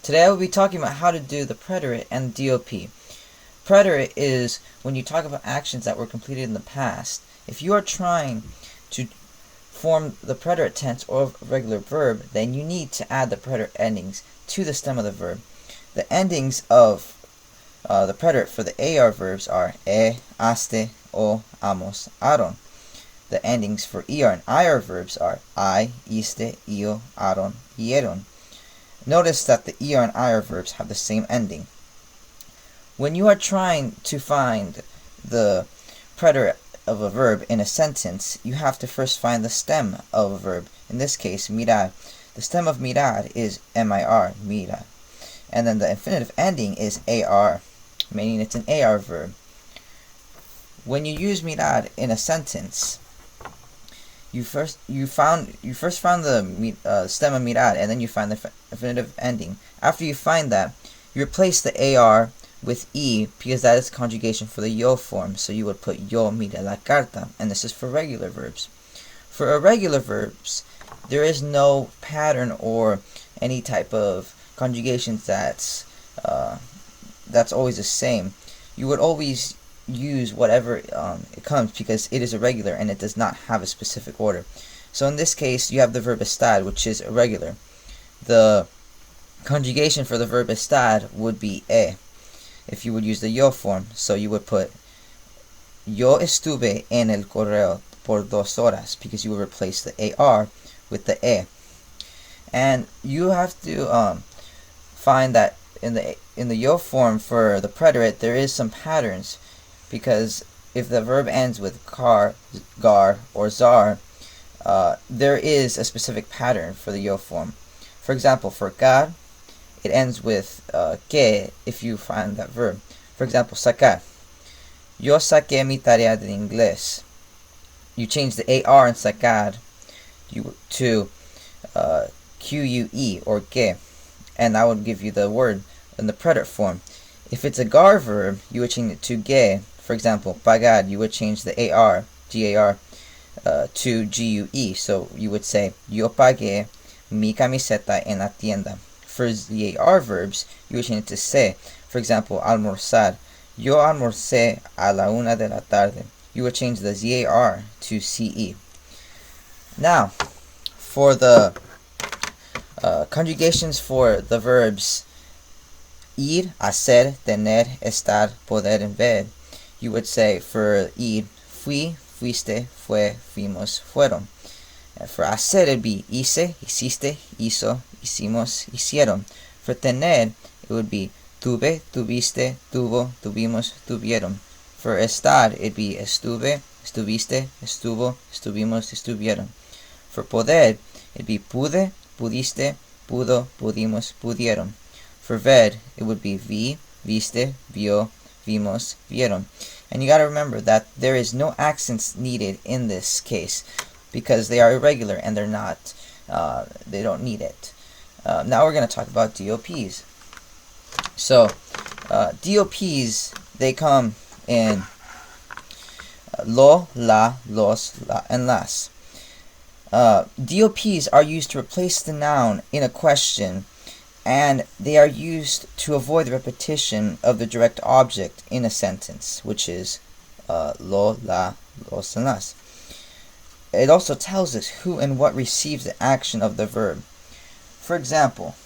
Today I will be talking about how to do the preterite and DOP. Preterite is when you talk about actions that were completed in the past. If you are trying to form the preterite tense or regular verb, then you need to add the preterite endings to the stem of the verb. The endings of the preterite for the AR verbs are haste, o, amos, aron. The endings for ER and IR verbs are I, iste, io, aron, hieron. Notice that the ER and IR verbs have the same ending. When you are trying to find the preterite of a verb in a sentence, you have to first find the stem of a verb. In this case, mirar. The stem of mirar is mir, mira. And then the infinitive ending is ar, meaning it's an AR verb. When you use mirar in a sentence, you first found the stem of mirar, and then you find the infinitive ending. After you find that, you replace the AR with E because that is conjugation for the yo form. So you would put yo mira la carta, and this is for regular verbs. For irregular verbs, there is no pattern or any type of conjugations that's always the same. You would always use whatever it comes because it is irregular and it does not have a specific order. So in this case, you have the verb estar, which is irregular. The conjugation for the verb estar would be e if you would use the yo form. So you would put yo estuve en el correo por 2 horas because you would replace the AR with the e. And you have to find that in the yo form for the preterite there is some patterns, because if the verb ends with car, gar, or zar, there is a specific pattern for the yo form. For example, for gar, it ends with que if you find that verb. For example, sacar. Yo saqué mi tarea de inglés. You change the AR in sacar to QUE or que, and that would give you the word in the preterite form. If it's a gar verb, you would change it to ge. For example, pagar, you would change the AR, GAR, to GUE. So you would say, yo pagué mi camiseta en la tienda. For ZAR verbs, you would change it to se. For example, almorzar. Yo almorcé a la 1 de la tarde. You would change the ZAR to CE. Now, for the conjugations for the verbs ir, hacer, tener, estar, poder, and ver, you would say for ir, fui, fuiste, fue, fuimos, fueron. For hacer, it'd be hice, hiciste, hizo, hicimos, hicieron. For tener, it would be tuve, tuviste, tuvo, tuvimos, tuvieron. For estar, it'd be estuve, estuviste, estuvo, estuvimos, estuvieron. For poder, it'd be pude, pudiste, pudo, pudimos, pudieron. For ver, it would be vi, viste, vio, vimos, vieron. And you got to remember that there is no accents needed in this case because they are irregular and they're not, they don't need it. Now we're going to talk about DOPs. So, DOPs, they come in lo, la, los, la, and las. DOPs are used to replace the noun in a question, and they are used to avoid the repetition of the direct object in a sentence, which is lo, la, los, and las. It also tells us who and what receives the action of the verb. For example,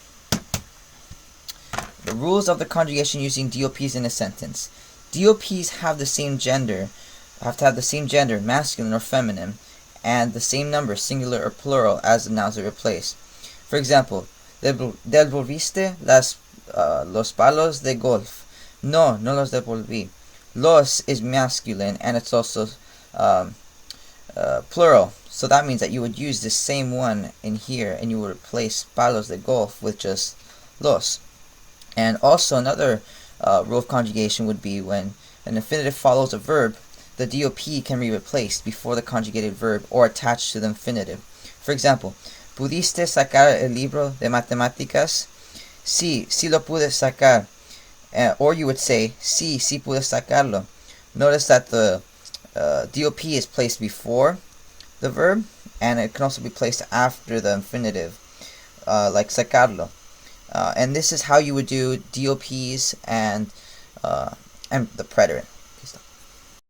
the rules of the conjugation using DOPs in a sentence. DOPs have the same gender, masculine or feminine, and the same number, singular or plural, as the nouns they replace. For example, ¿devolviste los palos de golf? No, no los devolví. Los is masculine and it's also plural. So that means that you would use the same one in here and you would replace palos de golf with just los. And also another rule of conjugation would be when an infinitive follows a verb, the DOP can be replaced before the conjugated verb or attached to the infinitive. For example, ¿pudiste sacar el libro de matemáticas? Sí, sí lo pude sacar. Or you would say, sí, sí pude sacarlo. Notice that the DOP is placed before the verb, and it can also be placed after the infinitive, like sacarlo. And this is how you would do DOPs and the preterite.